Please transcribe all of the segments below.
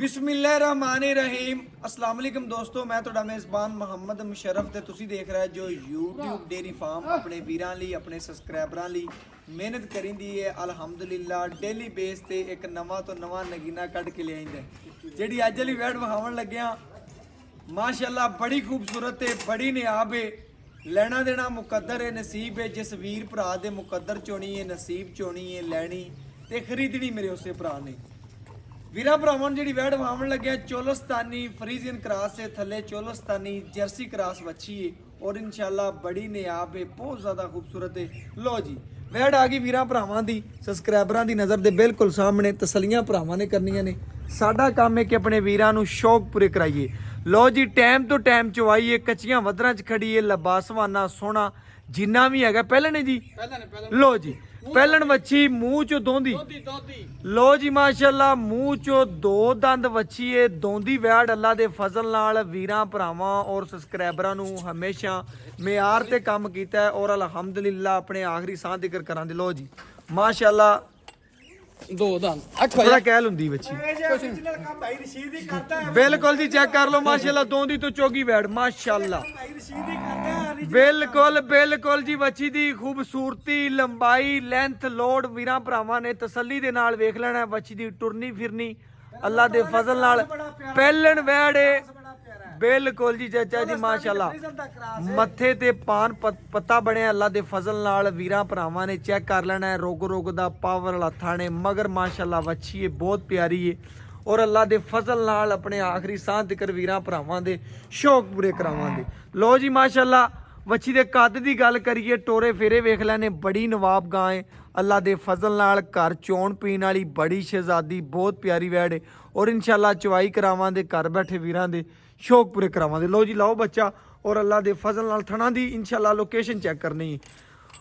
ਬਿਸਮਿਲ੍ਲਾਹਿਰਰਹਿਮਾनिर्रहीम अस्सलाम वालेकुम ਦੋਸਤੋ ਮੈਂ ਤੁਹਾਡਾ ਮੇਜ਼ਬਾਨ ਮੁਹੰਮਦ ਮੁਸ਼ਰਫ ਤੇ ਤੁਸੀਂ ਦੇਖ ਰਹੇ ਜੋ YouTube ਡੇਰੀ ਫਾਰਮ ਆਪਣੇ ਵੀਰਾਂ ਲਈ ਆਪਣੇ ਸਬਸਕ੍ਰਾਈਬਰਾਂ ਲਈ ਮਿਹਨਤ ਕਰਿੰਦੀ ਹੈ ਅਲਹਮਦੁਲਿਲਾ ਡੇਲੀ ਬੇਸ ਤੇ ਇੱਕ ਨਵਾਂ ਤੋਂ ਨਵਾਂ ਨਗੀਨਾ ਕੱਢ ਕੇ ਲਿਆਇੰਦਾ ਜਿਹੜੀ ਅੱਜ ਵਾਲੀ ਵੈਡ ਵਿਖਾਉਣ ਲੱਗਿਆ ਮਾਸ਼ਾਅੱਲਾ ਬੜੀ ਖੂਬਸੂਰਤ ਤੇ ਬੜੀ ਨਿਆਬ ਹੈ ਲੈਣਾ ਦੇਣਾ ਮੁਕੱਦਰ ਹੈ ਨਸੀਬ ਹੈ ਜਿਸ ਵੀਰ ਭਰਾ ਦੇ ਮੁਕੱਦਰ ਚੋਣੀ ਹੈ ਨਸੀਬ ਚੋਣੀ ਹੈ ਲੈਣੀ ਤੇ ਖਰੀਦਣੀ ਮੇਰੇ ਉਸੇ ਭਰਾ ਨੇ ਵੀਰਾ ਭਰਾਵਾਂ ਜਿਹੜੀ ਵੈਡ ਵਾਵਣ ਲੱਗਿਆ ਚੋਲਸਤਾਨੀ ਫਰੀਜ਼ੀਅਨ ਕ੍ਰਾਸ से थले चोलस्तानी जर्सी क्रास बच्ची है और इंशाल्लाह बड़ी नियाब है बहुत ज्यादा खूबसूरत है लो जी ਵੈਡ ਆ ਗਈ ਵੀਰਾਂ ਭਰਾਵਾਂ ਦੀ ਸਬਸਕ੍ਰਾਈਬਰਾਂ ਦੀ ਨਜ਼ਰ ਦੇ ਬਿਲਕੁਲ ਸਾਹਮਣੇ ਤਸੱਲੀਆਂ ਭਰਾਵਾਂ ਨੇ ਕਰਨੀਆਂ ਨੇ ਸਾਡਾ ਕੰਮ ਹੈ ਕਿ ਆਪਣੇ ਵੀਰਾਂ ਨੂੰ ਸ਼ੌਕ ਪੂਰੇ ਕਰਾਈਏ ਲੋ ਜੀ ਟਾਈਮ ਤੋਂ ਟਾਈਮ ਚਵਾਈਏ ਕੱਚੀਆਂ ਵਦਰਾਂ 'ਚ ਖੜੀਏ ਲਬਾਸਵਾਨਾ ਸੋਹਣਾ ਜਿੰਨਾ ਵੀ ਹੈਗਾ ਪਹਿਲਾਂ ਨੇ ਜੀ ਲੋ ਜੀ ਪਹਿਲਣ ਵੱਛੀ ਮੂੰਹ ਚੋਂ ਦੋਂਦੀ ਲੋ ਜੀ ਮਾਸ਼ਾਅੱਲਾ ਮੂੰਹ ਚੋਂ ਦੋ ਦੰਦ ਵੱਛੀ ਏ ਦੋਂਦੀ ਵੈੜ ਅੱਲਾ ਦੇ ਫਜ਼ਲ ਨਾਲ ਵੀਰਾਂ ਭਰਾਵਾਂ ਔਰ ਸਬਸਕ੍ਰਾਈਬਰਾਂ ਨੂੰ ਹਮੇਸ਼ਾ ਮਿਆਰ ਤੇ ਕੰਮ ਕੀਤਾ ਔਰ ਅਲਹਮਦੁਲਿਲਾ ਆਪਣੇ ਆਖਰੀ ਸਾਹ ਜ਼ਿਕਰ ਕਰਾਂਦੇ ਲੋ ਜੀ ਮਾਸ਼ਾਅੱਲਾ ਦੋ ਦੰਦ ਬੜਾ ਕਹਿਲ ਹੁੰਦੀ ਬੱਚੀ ਬਿਲਕੁਲ ਜੀ ਚੈੱਕ ਕਰ ਲਓ ਮਾਸ਼ਾਅੱਲਾ ਦੋਂਦੀ ਤੋਂ ਚੋਗੀ ਵੈੜ ਮਾਸ਼ਾਅੱਲਾ ਬਿਲਕੁਲ ਬਿਲਕੁਲ ਜੀ ਬੱਚੀ ਦੀ ਖੂਬਸੂਰਤੀ ਲੰਬਾਈ ਲੈਂਥ ਲੋਡ ਵੀਰਾਂ ਭਰਾਵਾਂ ਨੇ ਤਸੱਲੀ ਦੇ ਨਾਲ ਵੇਖ ਲੈਣਾ ਬੱਚੀ ਦੀ ਟੁਰਨੀ ਫਿਰਨੀ ਅੱਲਾ ਦੇ ਫਜ਼ਲ ਨਾਲ ਪਹਿਲਣ ਵੈੜੇ ਬਿਲਕੁਲ ਜੀ ਚਾਚਾ ਜੀ ਮਾਸ਼ਾਅੱਲਾ ਮੱਥੇ ਤੇ ਪਾਨ ਪੱਤਾ ਬਣਿਆ ਅੱਲਾ ਦੇ ਫਜ਼ਲ ਨਾਲ ਵੀਰਾਂ ਭਰਾਵਾਂ ਨੇ ਚੈੱਕ ਕਰ ਲੈਣਾ ਰੋਗ ਦਾ ਪਾਵਰ ਵਾਲਾ ਥਾਣੇ ਮਗਰ ਮਾਸ਼ਾਅੱਲਾ ਵੱਛੀ ਹੈ ਬਹੁਤ ਪਿਆਰੀ ਹੈ ਔਰ ਅੱਲਾ ਦੇ ਫਜ਼ਲ ਨਾਲ ਆਪਣੇ ਆਖਰੀ ਸਾਹ ਤੱਕ ਵੀਰਾਂ ਭਰਾਵਾਂ ਦੇ ਸ਼ੌਕ ਪੂਰੇ ਕਰਾਵਾਂਗੇ ਲੋ ਜੀ ਮਾਸ਼ਾਅੱਲਾ ਵੱਛੀ ਦੇ ਕੱਦ ਦੀ ਗੱਲ ਕਰੀਏ ਟੋਰੇ ਫੇਰੇ ਵੇਖ ਲੈਣੇ ਬੜੀ ਨਵਾਬ ਗਾਂ ਹੈ ਅੱਲਾ ਦੇ ਫਜ਼ਲ ਨਾਲ ਘਰ ਚੋਣ ਪੀਣ ਵਾਲੀ ਬੜੀ ਸ਼ਹਿਜ਼ਾਦੀ ਬਹੁਤ ਪਿਆਰੀ ਵੈੜ ਹੈ ਔਰ ਇਨਸ਼ਾਅੱਲਾ ਚਵਾਈ ਕਰਾਵਾਂਗੇ ਘਰ ਬੈਠੇ ਵੀਰਾਂ ਦੇ ਸ਼ੌਕ ਪੂਰੇ ਕਰਾਵਾਂਗੇ ਲੋ ਜੀ ਲਾਓ ਬੱਚਾ ਔਰ ਅੱਲਾ ਦੇ ਫਜ਼ਲ ਨਾਲ ਥਣਾ ਦੀ ਇਨਸ਼ਾਅੱਲਾ ਲੋਕੇਸ਼ਨ ਚੈੱਕ ਕਰਨੀ ਹੈ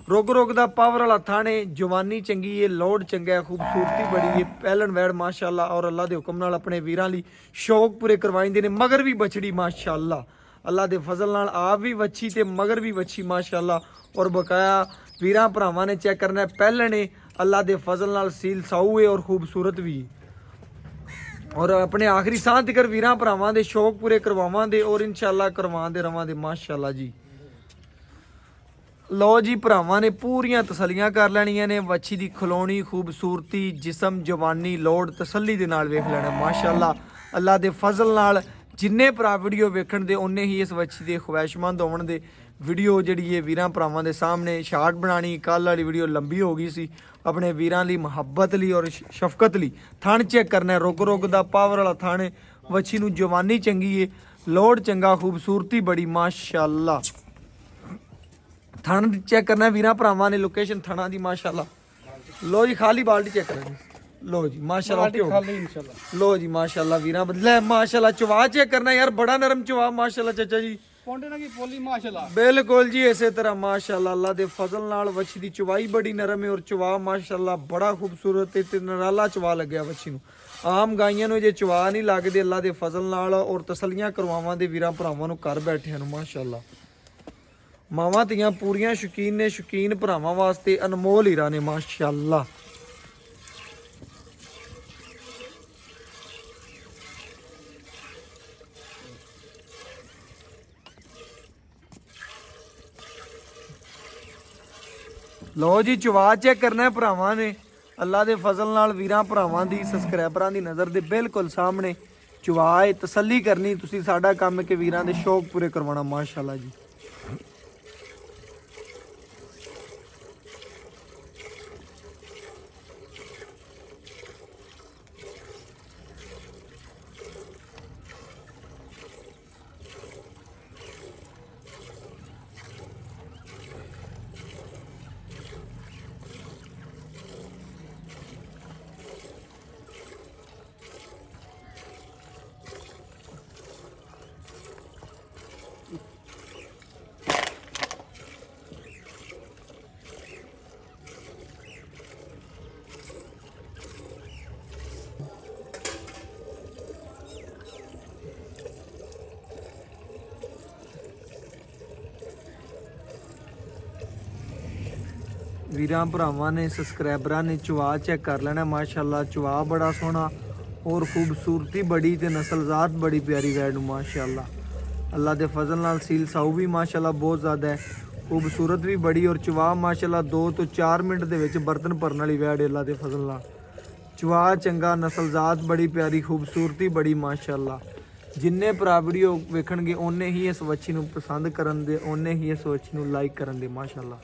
ਰੋਗ ਦਾ ਪਾਵਰ ਵਾਲਾ ਥਾਣੇ ਜਵਾਨੀ ਚੰਗੀ ਹੈ ਲੋਡ ਚੰਗਾ ਹੈ ਖੂਬਸੂਰਤੀ ਬੜੀ ਹੈ ਪਹਿਲਣ ਵੈੜ ਮਾਸ਼ਾਅੱਲਾ ਔਰ ਅੱਲਾ ਦੇ ਹੁਕਮ ਨਾਲ ਆਪਣੇ ਵੀਰਾਂ ਲਈ ਸ਼ੌਕ ਪੂਰੇ ਕਰਵਾਈਂਦੇ ਨੇ ਮਗਰ ਵੀ ਬਛੜੀ ਮਾਸ਼ਾਅੱਲਾ ਅੱਲਾ ਦੇ ਫਜ਼ਲ ਨਾਲ ਆਪ ਵੀ ਵੱਛੀ ਤੇ ਮਗਰ ਵੀ ਵੱਛੀ ਮਾਸ਼ਾਅੱਲਾ ਔਰ ਬਕਾਇਆ ਵੀਰਾਂ ਭਰਾਵਾਂ ਨੇ ਚੈੱਕ ਕਰਨਾ ਪਹਿਲਣੇ ਅੱਲਾ ਦੇ ਫਜ਼ਲ ਨਾਲ ਸੀਲ ਸਾਊ ਹੈ ਔਰ ਖੂਬਸੂਰਤ ਵੀ ਔਰ ਆਪਣੇ ਆਖਰੀ ਸਾਹ ਤੱਕ ਵੀਰਾਂ ਭਰਾਵਾਂ ਦੇ ਸ਼ੌਕ ਪੂਰੇ ਕਰਵਾਵਾਂਗੇ ਔਰ ਇਨਸ਼ਾਅੱਲਾ ਕਰਵਾਉਂਦੇ ਰਵਾਂਗੇ ਮਾਸ਼ਾਅੱਲਾ ਜੀ ਲੋ ਜੀ ਭਰਾਵਾਂ ਨੇ ਪੂਰੀਆਂ ਤਸੱਲੀਆਂ ਕਰ ਲੈਣੀਆਂ ਨੇ ਵੱਛੀ ਦੀ ਖਲੋਣੀ ਖੂਬਸੂਰਤੀ ਜਿਸਮ ਜਵਾਨੀ ਲੋਡ ਤਸੱਲੀ ਦੇ ਨਾਲ ਵੇਖ ਲੈਣਾ ਮਾਸ਼ਾਅੱਲਾ ਅੱਲਾ ਦੇ ਫਜ਼ਲ ਨਾਲ ਜਿੰਨੇ ਭਰਾ ਵੀਡੀਓ ਵੇਖਣ ਦੇ ਉਹਨੇ ਹੀ ਇਸ ਵੱਛੀ ਦੇ ਖੁਆਇਸ਼ਮੰਦ ਹੋਣ ਦੇ ਵੀਡੀਓ ਜਿਹੜੀ ਹੈ ਵੀਰਾਂ ਭਰਾਵਾਂ ਦੇ ਸਾਹਮਣੇ ਸ਼ਾਰਟ ਬਣਾਣੀ ਕੱਲ ਵਾਲੀ ਵੀਡੀਓ ਲੰਬੀ ਹੋ ਗਈ ਸੀ ਆਪਣੇ ਵੀਰਾਂ ਲਈ ਮੁਹੱਬਤ ਲਈ ਔਰ ਸ਼ਫਕਤ ਲਈ ਥਣ ਚੈੱਕ ਕਰਨਾ ਰੋਗ ਦਾ ਪਾਵਰ ਵਾਲਾ ਥਾਣੇ ਵੱਛੀ ਨੂੰ ਜਵਾਨੀ ਚੰਗੀ ਹੈ ਲੋਡ ਚੰਗਾ ਖੂਬਸੂਰਤੀ ਬੜੀ ਮਾਸ਼ਾਅੱਲਾ ਥਣ ਚੈੱਕ ਕਰਨਾ ਵੀਰਾਂ ਭਰਾਵਾਂ ਨੇ ਲੋਕੇਸ਼ਨ ਥਣਾ ਦੀ ਮਾਸ਼ਾਅੱਲਾ ਲੋ ਜੀ ਖਾਲੀ ਬਾਲਟੀ ਚੈੱਕ ਕਰਨੀ ਲੋ ਜੀ ਮਾਸ਼ਾਅੱਲਾ ਲੋ ਜੀ ਮਾਸ਼ਾਅੱਲਾ ਵੀਰਾਂ ਬਦਲੇ ਮਾਸ਼ਾਅੱਲਾ ਚਵਾ ਚੈੱਕ ਕਰਨਾ ਯਾਰ ਬੜਾ ਨਰਮ ਚਵਾ ਮਾਸ਼ਾਅੱਲਾ ਚਾਚਾ ਜੀ ਪੌਂਡੇ ਨਾਲ ਕੀ ਪੋਲੀ ਮਾਸ਼ਾਅੱਲਾ ਬਿਲਕੁਲ ਜੀ ਇਸੇ ਤਰ੍ਹਾਂ ਮਾਸ਼ਾਅੱਲਾ ਅੱਲਾ ਦੇ ਫਜ਼ਲ ਨਾਲ ਵੱਛੀ ਦੀ ਚਵਾਈ ਬੜੀ ਨਰਮ ਹੈ ਔਰ ਚਵਾ ਮਾਸ਼ਾਅੱਲਾ ਬੜਾ ਖੂਬਸੂਰਤ ਤੇ ਨਰਾਲਾ ਚਵਾ ਲੱਗਿਆ ਵੱਛੀ ਨੂੰ ਆਮ ਗਾਈਆਂ ਨੂੰ ਜੇ ਚਵਾ ਨਹੀਂ ਲੱਗਦੇ ਅੱਲਾ ਦੇ ਫਜ਼ਲ ਨਾਲ ਔਰ ਤਸੱਲੀਆਂ ਕਰਵਾਵਾਂ ਦੇ ਵੀਰਾਂ ਭਰਾਵਾਂ ਨੂੰ ਘਰ ਬੈਠਿਆਂ ਨੂੰ ਮਾਸ਼ਾਅੱਲਾ ਮਾਵਾਂ ਧੀਆਂ ਪੂਰੀਆਂ ਸ਼ੌਕੀਨ ਨੇ ਸ਼ੌਕੀਨ ਭਰਾਵਾਂ ਵਾਸਤੇ ਅਨਮੋਲ ਹੀਰਾ ਨੇ ਮਾਸ਼ਾਅੱਲਾ ਲੋ ਜੀ ਚਵਾ ਚੈੱਕ ਕਰਨਾ ਹੈ ਭਰਾਵਾਂ ਨੇ ਅੱਲਾ ਦੇ ਫਜ਼ਲ ਨਾਲ ਵੀਰਾਂ ਭਰਾਵਾਂ ਦੀ ਸਬਸਕ੍ਰਾਈਬਰਾਂ ਦੀ ਨਜ਼ਰ ਦੇ ਬਿਲਕੁਲ ਸਾਹਮਣੇ ਚਵਾਏ ਤਸੱਲੀ ਕਰਨੀ ਤੁਸੀਂ ਸਾਡਾ ਕੰਮ ਹੈ ਕਿ ਵੀਰਾਂ ਦੇ ਸ਼ੌਕ ਪੂਰੇ ਕਰਵਾਉਣਾ ਮਾਸ਼ਾਅੱਲਾ ਜੀ ਵੀਰਾਂ ਭਰਾਵਾਂ ਨੇ ਸਬਸਕ੍ਰਾਈਬਰਾਂ ਨੇ ਚਵਾ ਚੈੱਕ ਕਰ ਲੈਣਾ ਮਾਸ਼ਾਅੱਲਾ ਚਵਾ ਬੜਾ ਸੋਹਣਾ और खूबसूरती बड़ी ते नस्लजात बड़ी प्यारी वैड ਨੂੰ माशाअल्लाह अल्लाह ਦੇ ਫਜ਼ਲ ਨਾਲ ਸੀਲ ਸਾਊ ਵੀ ਮਾਸ਼ਾਅੱਲਾ ਬਹੁਤ ਜ਼ਿਆਦਾ ਹੈ ਖੂਬਸੂਰਤ ਵੀ ਬੜੀ ਔਰ ਚਵਾ ਮਾਸ਼ਾਅੱਲਾ 2 ਤੋਂ 4 ਮਿੰਟ ਦੇ ਵਿੱਚ ਬਰਤਨ ਭਰਨ ਵਾਲੀ ਵੈਡ ਅੱਲਾਹ ਦੇ ਫਜ਼ਲ ਨਾਲ ਚਵਾ ਚੰਗਾ ਨਸਲਜ਼ਾਤ ਬੜੀ ਪਿਆਰੀ ਖੂਬਸੂਰਤੀ ਬੜੀ ਮਾਸ਼ਾਅੱਲਾ ਜਿੰਨੇ ਭਰਾ ਵੀਡੀਓ ਵੇਖਣਗੇ ਉਹਨੇ ਹੀ ਇਸ ਵੱਛੀ ਨੂੰ ਪਸੰਦ ਕਰਨ ਦੇ ਉਹਨੇ ਹੀ ਇਸ ਵੱਛੀ ਨੂੰ ਲਾਈਕ ਕਰਨ ਦੇ ਮਾਸ਼ਾਅੱਲਾ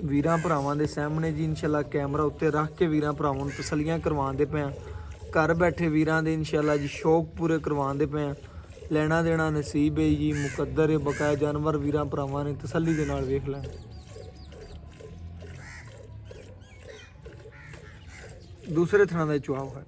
ਵੀਰਾਂ ਭਰਾਵਾਂ ਦੇ ਸਾਹਮਣੇ ਜੀ ਇਨਸ਼ਾਅੱਲਾ ਕੈਮਰਾ ਉੱਤੇ ਰੱਖ ਕੇ ਵੀਰਾਂ ਭਰਾਵਾਂ ਨੂੰ ਤਸੱਲੀਆਂ ਕਰਵਾਉਂਦੇ ਪਏ ਆ ਘਰ ਬੈਠੇ ਵੀਰਾਂ ਦੇ ਇਨਸ਼ਾਅੱਲਾ ਜੀ ਸ਼ੌਕ ਪੂਰੇ ਕਰਵਾਉਂਦੇ ਪਏ ਆ ਲੈਣਾ ਦੇਣਾ ਨਸੀਬ ਹੈ ਜੀ ਮੁਕੱਦਰ ਹੈ ਬਕਾਇਆ ਜਾਨਵਰ ਵੀਰਾਂ ਭਰਾਵਾਂ ਨੇ ਤਸੱਲੀ ਦੇ ਨਾਲ ਵੇਖ ਲੈਣ ਦੂਸਰੇ ਥਾਂ ਦਾ ਚੁਆਵ ਹੈ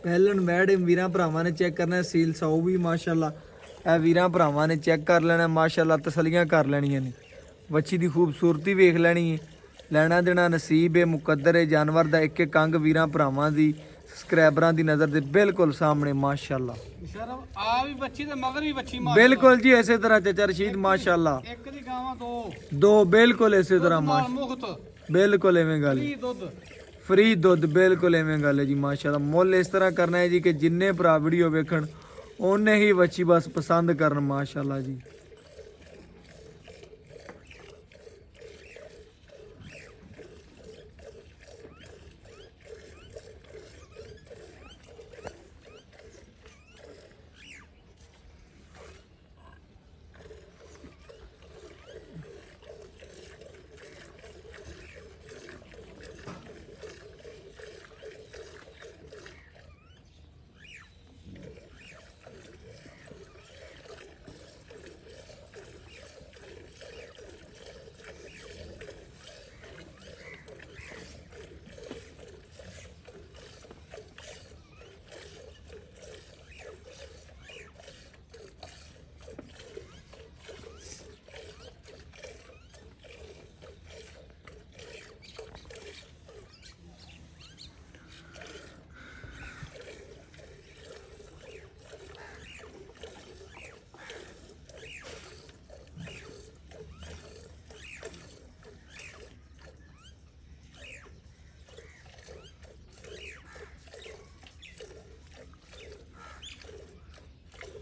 ਪਹਿਲਣ ਵੈੜ ਵੀਰਾਂ ਭਰਾਵਾਂ ਨੇ ਚੈੱਕ ਕਰਨਾ ਸੀਲ ਸਾਊ ਵੀ ਮਾਸ਼ਾਅੱਲਾ ਇਹ ਵੀਰਾਂ ਭਰਾਵਾਂ ਨੇ ਚੈੱਕ ਕਰ ਲੈਣਾ ਮਾਸ਼ਾਅੱਲਾ ਤਸੱਲੀਆਂ ਕਰ ਲੈਣੀਆਂ ਨੇ ਵੱਛੀ ਦੀ ਖੂਬਸੂਰਤੀ ਵੇਖ ਲੈਣੀ ਹੈ ਲੈਣਾ ਦੇਣਾ ਨਸੀਬ ਹੈ ਮੁਕੱਦਰ ਹੈ ਜਾਨਵਰ ਦਾ ਇੱਕ ਇੱਕ ਅੰਗ ਵੀਰਾਂ ਭਰਾਵਾਂ ਦੀ ਸਬਸਕ੍ਰਾਈਬਰਾਂ ਦੀ ਨਜ਼ਰ ਦੇ ਬਿਲਕੁਲ ਸਾਹਮਣੇ ਮਾਸ਼ਾਅੱਲਾ ਸ਼ਰਮ ਆ ਵੀ ਬੱਚੀ ਤੇ ਮਗਰ ਵੀ ਬੱਚੀ ਬਿਲਕੁਲ ਜੀ ਇਸੇ ਤਰ੍ਹਾਂ ਚਾਚਾ ਰਸ਼ੀਦ ਮਾਸ਼ਾਅੱਲਾ ਇੱਕ ਦੀ ਗਾਵਾਂ ਦੋ ਬਿਲਕੁਲ ਇਸੇ ਤਰ੍ਹਾਂ ਮੁਖਤ ਬਿਲਕੁਲ ਐਵੇਂ ਗੱਲ ਫਰੀ ਦੁੱਧ ਫਰੀ ਦੁੱਧ ਬਿਲਕੁਲ ਐਵੇਂ ਗੱਲ ਹੈ ਜੀ ਮਾਸ਼ਾਅੱਲਾ ਮੁੱਲ ਇਸ ਤਰ੍ਹਾਂ ਕਰਨਾ ਹੈ ਜੀ ਕਿ ਜਿੰਨੇ ਭਰਾ ਵੀਡੀਓ ਵੇਖਣ ਉਹਨੇ ਹੀ ਵੱਛੀ ਬਸ ਪਸੰਦ ਕਰਨ ਮਾਸ਼ਾਅੱਲਾ ਜੀ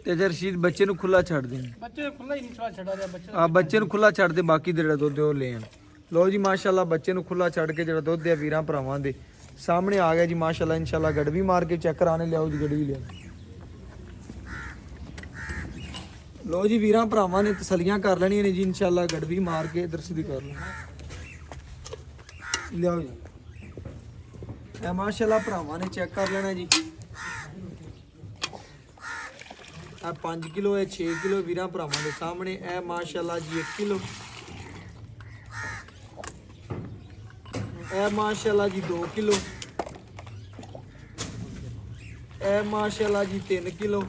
ਤੇ ਜੇ ਰਸ਼ੀਦ ਬੱਚੇ ਨੂੰ ਖੁੱਲਾ ਛੱਡ ਦੇ ਬੱਚੇ ਖੁੱਲਾ ਹੀ ਨਹੀਂ ਛੱਡਾ ਰਿਹਾ ਬੱਚੇ ਆ ਬੱਚੇ ਨੂੰ ਖੁੱਲਾ ਛੱਡ ਦੇ ਬਾਕੀ ਜਿਹੜਾ ਦੁੱਧ ਉਹ ਲੈ ਆਣ ਲੋ ਜੀ ਮਾਸ਼ਾਅੱਲਾ ਬੱਚੇ ਨੂੰ ਖੁੱਲਾ ਛੱਡ ਕੇ ਜਿਹੜਾ ਦੁੱਧ ਹੈ ਵੀਰਾਂ ਭਰਾਵਾਂ ਦੇ ਸਾਹਮਣੇ ਆ ਗਿਆ ਜੀ ਮਾਸ਼ਾਅੱਲਾ ਇਨਸ਼ਾਅੱਲਾ ਗੜਵੀ ਮਾਰ ਕੇ ਚੈੱਕ ਕਰਾਣੇ ਲਿਆਓ ਜੀ ਗੜਵੀ ਲਿਆ ਲੋ ਜੀ ਵੀਰਾਂ ਭਰਾਵਾਂ ਨੇ ਤਸੱਲੀਆਂ ਕਰ ਲੈਣੀਆਂ ਨੇ ਜੀ ਇਨਸ਼ਾਅੱਲਾ ਗੜਵੀ ਮਾਰ ਕੇ ਇਧਰ ਸਿੱਧੀ ਕਰ ਲਓ ਲਿਆਓ ਜੀ ਇਹ ਮਾਸ਼ਾਅੱਲਾ ਭਰਾਵਾਂ ਨੇ ਚੈੱਕ ਕਰ ਲੈਣਾ ਜੀ ਆ 5 ਕਿਲੋ ਹੈ 6 ਕਿਲੋ ਵੀਰਾਂ ਭਰਾਵਾਂ ਦੇ ਸਾਹਮਣੇ ਇਹ ਮਾਸ਼ਾਅੱਲਾ ਜੀ 1 ਕਿਲੋ ਇਹ ਮਾਸ਼ਾਅੱਲਾ ਜੀ 2 ਕਿਲੋ ਇਹ ਮਾਸ਼ਾਅੱਲਾ ਜੀ 3 ਕਿਲੋ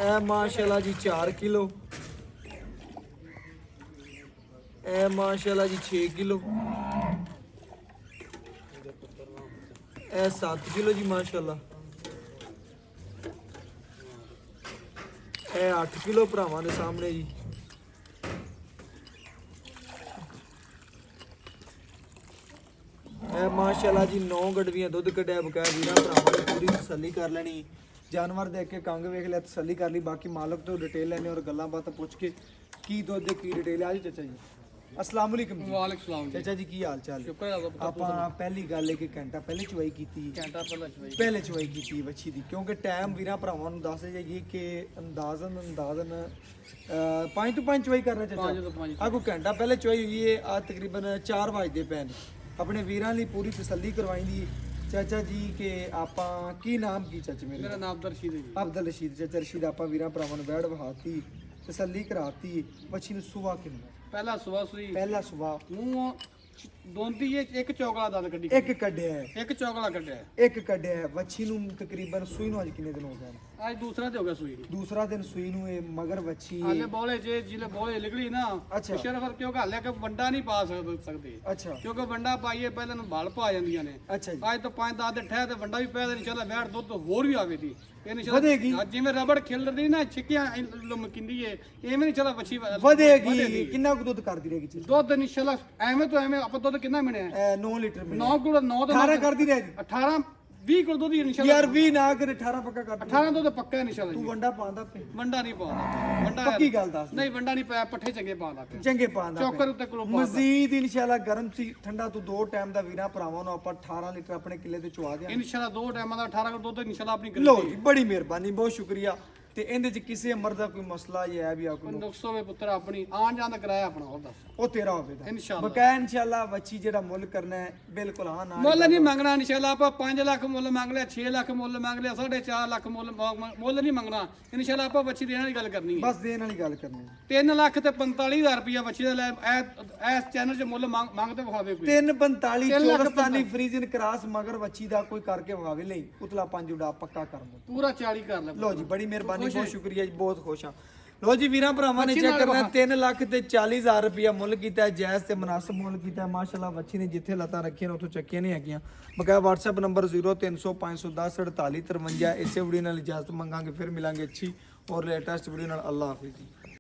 ਇਹ ਮਾਸ਼ਾਅੱਲਾ ਜੀ 4 ਕਿਲੋ ਇਹ ਮਾਸ਼ਾਅੱਲਾ ਜੀ 6 ਕਿਲੋ ਇਹ 7 ਕਿਲੋ ਜੀ ਮਾਸ਼ਾਅੱਲਾ ਇਹ 8 ਕਿਲੋ ਭਰਾਵਾਂ ਦੇ ਸਾਹਮਣੇ ਜੀ ਇਹ ਮਾਸ਼ਾਅੱਲਾ ਜੀ 9 ਗੜਵੀਆਂ ਦੁੱਧ ਕੱਢਿਆ ਬਕਾਇਆ ਵੀਰਾਂ ਭਰਾਵਾਂ ਨੇ ਪੂਰੀ ਤਸੱਲੀ ਕਰ ਲੈਣੀ ਜਾਨਵਰ ਦੇਖ ਕੇ ਕੰਗ ਵੇਖ ਲਿਆ ਤਸੱਲੀ ਕਰ ਲਈ ਬਾਕੀ ਮਾਲਕ ਤੋਂ ਡਿਟੇਲ ਲੈਣੇ ਔਰ ਗੱਲਾਂ ਬਾਤਾਂ ਪੁੱਛ ਕੇ ਕੀ ਦੁੱਧ ਦੇ ਕੀ ਡਿਟੇਲ ਆ ਜੀ ਚਾਚਾ ਜੀ अस्सलाम वालेकुम जी। ਵਾਲੇਕੁਮ ਸਲਾਮ ਜੀ। ਚਾਚਾ ਜੀ ਕੀ ਹਾਲ ਚਾਲ ਹੈ? ਸ਼ੁਕਰ ਹੈ ਅੱਲਾਹ ਆਪਾਂ ਪਹਿਲੀ ਗੱਲ ਹੈ ਕਿ ਘੰਟਾ ਪਹਿਲੇ ਚੁਆਈ ਕੀਤੀ, ਘੰਟਾ ਪਹਿਲਾਂ ਚਵਾਈ ਪਹਿਲੇ ਚੁਆਈ ਕੀਤੀ ਬੱਚੀ ਦੀ, ਕਿਉਂਕਿ ਟਾਈਮ ਵੀਰਾਂ ਭਰਾਵਾਂ ਨੂੰ ਦੱਸ ਜਾਈਏ ਕਿ ਅੰਦਾਜ਼ਨ 5 ਤੋਂ 5 ਚੁਆਈ ਕਰਨਾ ਚਾਚਾ। 5 ਤੋਂ 5 ਆ ਕੋਈ ਘੰਟਾ ਪਹਿਲੇ ਚੁਆਈ ਹੋਈ ਹੈ, ਆ ਤਕਰੀਬਨ 4 ਵਜੇ ਪੈ ਨੇ। ਆਪਣੇ ਵੀਰਾਂ ਲਈ ਪੂਰੀ ਤਸੱਲੀ ਕਰਵਾਈਂਦੀ ਚਾਚਾ ਜੀ ਕਿ ਆਪਾਂ ਕੀ ਨਾਮ ਕੀ ਚਾਚੇ ਮੇਰੇ? ਮੇਰਾ ਨਾਮ ਅਬਦੁਲ ਰਸ਼ੀਦ ਹੈ ਜੀ। ਅਬਦੁਲ ਰਸ਼ੀਦ। ਚਾਚਾ ਰਸ਼ੀਦ ਆਪਾਂ ਵੀਰਾਂ ਭਰਾਵਾਂ ਨੂੰ ਬੈਠ ਵਹਾਤੀ, ਤਸੱਲੀ ਕਰਾਤੀ। ਬੱਚੀ ਨੂੰ ਸੁਬਾ ਕਿੰਨਾ? ਪਹਿਲਾ ਸਵੇਰ ਸੂਈ ਪਹਿਲਾ ਸੁਬਾ ਮੂੰਹ ਦੋਂਦੀ ਇੱਕ ਚੌਕਲਾ ਦੰਦ ਕੱਢੀ, ਇੱਕ ਕੱਢਿਆ ਹੈ, ਇੱਕ ਚੌਕਲਾ ਕੱਢਿਆ ਹੈ। ਇੱਕ ਕੱਢਿਆ ਹੈ। ਬੱਚੀ ਨੂੰ ਤਕਰੀਬਨ ਸੂਈ ਨੂੰ ਅੱਜ ਕਿੰਨੇ ਦਿਨ ਹੋ ਗਏ ਨੇ? ਅੱਜ ਦੂਸਰਾ ਤੇ ਹੋ ਗਿਆ ਸੂਈ ਨੂੰ। ਦੂਸਰਾ ਦਿਨ ਸੂਈ ਨੂੰ। ਇਹ ਮਗਰ ਬੱਚੀ ਹੈ। ਹਾਲੇ ਬੋਲੇ ਜੇ ਜਿਲੇ ਬੋਲੇ ਨਿਕਲੀ ਨਾ ਅੱਛਾ। ਸ਼ਰਫਰ ਕਿਉਂ ਹਾਲੇ ਕਿ ਵੰਡਾ ਨਹੀਂ ਪਾ ਸਕਦੇ ਅੱਛਾ ਕਿਉਂਕਿ ਵੰਡਾ ਪਾਈਏ ਪਹਿਲਾਂ ਨੂੰ ਬਾਲ ਪਾ ਜਾਂਦੀਆਂ ਨੇ। ਅੱਛਾ ਜੀ। ਅੱਜ ਤੋਂ 5-10 ਦੇ ਠਹਿ ਤੇ ਵੰਡਾ ਵੀ ਪੈ ਦੇ ਇਨਸ਼ਾਅੱਲਾ ਬੈਠ ਦੁੱਧ ਹੋਰ ਵੀ ਆਵੇ ਦੀ ਇਹ ਵਧੇਗੀ। ਇਨਸ਼ਾਅੱਲਾ ਜਿਵੇਂ ਰਬੜ ਖਿਲਰਦੀ ਨਾ ਛਿੱਕਿਆਂ ਲਮਕਿੰਦੀ ਏ ਐਵੇਂ ਇਨਸ਼ਾਅੱਲਾ ਬੱਚੀ ਵਧੇਗੀ। ਕਿੰਨਾ ਕੁ ਦੁੱਧ ਕਰਦੀ ਰਹੇਗੀ ਚੀਜ਼? ਦੁੱਧ ਇਨਸ਼ਾਅੱਲਾ ਐਵੇਂ ਤੋਂ ਐਵੇਂ ਆਪਾਂ ਦੁੱਧ ਕਿੰਨਾ ਮਿਲਿਆ 9 ਲੀਟਰ ਮਿਲਿਆ। 9 ਕਿਲੋ 9 ਤੋਂ 18 ਕਰਦੀ ਰਹੇਗੀ 18 20 ਕਿਲੋ ਦੁੱਧ ਇਨਸ਼ਾਅੱਲਾ ਯਾਰ 20 ਨਾ ਕਰ 18 ਪੱਕਾ ਕਰ। 18 ਦੁੱਧ ਪੱਕਾ ਇਨਸ਼ਾਅੱਲਾ ਤੂੰ ਜੀ। ਵੰਡਾ ਪਾਉਂਦਾ ਪੇ? ਵੰਡਾ ਨਹੀਂ ਪਾਉਂਦਾ ਵੰਡਾ ਪੱਕੀ ਗੱਲ ਦੱਸ। ਨਹੀਂ ਵੰਡਾ ਨਹੀਂ ਪਾਇਆ ਪੱਠੇ ਚੰਗੇ ਪਾਉਂਦਾ ਪਿਆ ਚੰਗੇ ਪਾਉਂਦਾ ਚੌਕਰ ਉੱਤੇ ਕਿਲੋ ਪਾਉਂਦਾ ਮਜ਼ੀਦ ਇਨਸ਼ਾਅੱਲਾ ਗਰਮ ਸੀ ਠੰਡਾ ਤੂੰ 2 ਟਾਈਮ ਦਾ ਵੀਰਾਂ ਭਰਾਵਾਂ ਨੂੰ ਆਪਾਂ 18 ਲੀਟਰ ਆਪਣੇ ਕਿੱਲੇ ਤੇ ਚੁਆ ਦਿਆਂ। ਇਨਸ਼ਾਅੱਲਾ 2 ਟਾਈਮਾਂ ਦਾ 18 ਕਿਲੋ ਦੁੱਧ ਇਨਸ਼ਾਅੱਲਾ ਆਪਣੀ ਲੋ ਗਰੰਟੀ ਜੀ ਬੜੀ ਮਿਹਰਬਾਨੀ, ਬਹੁਤ ਸ਼ੁਕਰੀਆ। ਤੇ ਇਹਦੇ ਚ ਕਿਸੇ ਅਮਰ ਦਾ ਕੋਈ ਮਸਲਾ ਜਾਂ ਹੈ ਵੀ ਆ ਕੋਈ ਨੁਕਸ ਹੋਵੇ ਪੁੱਤਰ ਆਪਣੀ ਆਣ ਜਾਣ ਦਾ ਕਿਰਾਇਆ ਆਪਣਾ ਹੋਰ ਦੱਸ ਉਹ ਤੇਰਾ ਹੋਵੇਗਾ ਇਨਸ਼ਾਅੱਲਾ ਬਕਾਇਆ। ਇਨਸ਼ਾਅੱਲਾ ਬੱਚੀ ਜਿਹੜਾ ਮੁੱਲ ਕਰਨਾ ਹੈ ਬਿਲਕੁਲ ਹਾਂ ਨਾ ਮੁੱਲ ਨਹੀਂ ਮੰਗਣਾ ਇਨਸ਼ਾਅੱਲਾ ਆਪਾਂ 5 ਲੱਖ ਮੁੱਲ ਮੰਗ ਲਿਆ 6 ਲੱਖ ਮੁੱਲ ਮੰਗ ਲਿਆ 4.5 ਲੱਖ ਮੁੱਲ ਨਹੀਂ ਮੰਗਣਾ ਇਨਸ਼ਾਅੱਲਾ ਆਪਾਂ ਬੱਚੀ ਦੇਣ ਵਾਲੀ ਗੱਲ ਕਰਨੀ ਹੈ ਬਸ ਦੇਣ ਵਾਲੀ ਗੱਲ ਕਰਨੀ ਹੈ। 3 ਲੱਖ ਤੇ 45,000 ਰੁਪਇਆ ਬੱਚੀ ਦਾ ਲੈ ਇਸ ਚੈਨਲ 'ਚ ਮੁੱਲ ਮੰਗ ਤੇ ਵਿਖਾਵੇ ਕੋਈ 345 ਚੌਰਸਤਾਨੀ ਫਰੀਜ਼ਨ ਕਰਾਸ ਮਗਰ ਬੱਚੀ ਦਾ ਕੋਈ ਕਰਕੇ ਵਿਖਾਵੇ ਲਈ ਉਤਲਾ 5 ਉਡਾ ਪੱਕਾ ਕਰ ਲਓ। ਪੂਰਾ 40 ਕਰ ਲੈ ਲੋ ਜੀ ਬੜੀ ਮਿਹਰਬਾਨੀ, ਬਹੁਤ ਸ਼ੁਕਰੀਆ ਜੀ, ਬਹੁਤ ਖੁਸ਼ ਹਾਂ। ਲੋ ਜੀ ਵੀਰਾਂ ਭਰਾਵਾਂ ਨੇ ਚੈੱਕ ਕਰਨਾ 3 ਲੱਖ ਤੇ 40,000 ਰੁਪਇਆ ਮੁੱਲ ਕੀਤਾ, ਜਾਇਜ਼ ਤੇ ਮੁਨਾਸਬ ਮੁੱਲ ਕੀਤਾ। ਮਾਸ਼ਾਅੱਲਾ ਬੱਚੀ ਨੇ ਜਿੱਥੇ ਲੱਤਾਂ ਰੱਖੀਆਂ ਨੇ ਉੱਥੋਂ ਚੱਕੀਆਂ ਨਹੀਂ ਹੈਗੀਆਂ। ਬਕਾਇਆ WhatsApp ਨੰਬਰ 0300 510 48 53। ਇਸੇ ਵੀਡੀਓ ਨਾਲ ਇਜਾਜ਼ਤ ਮੰਗਾਂਗੇ, ਫਿਰ ਮਿਲਾਂਗੇ ਅੱਛੀ ਔਰ ਲੇਟੈਸਟ ਵੀਡੀਓ ਨਾਲ। ਅੱਲਾਹ ਹਾਫਿਜ਼ ਜੀ।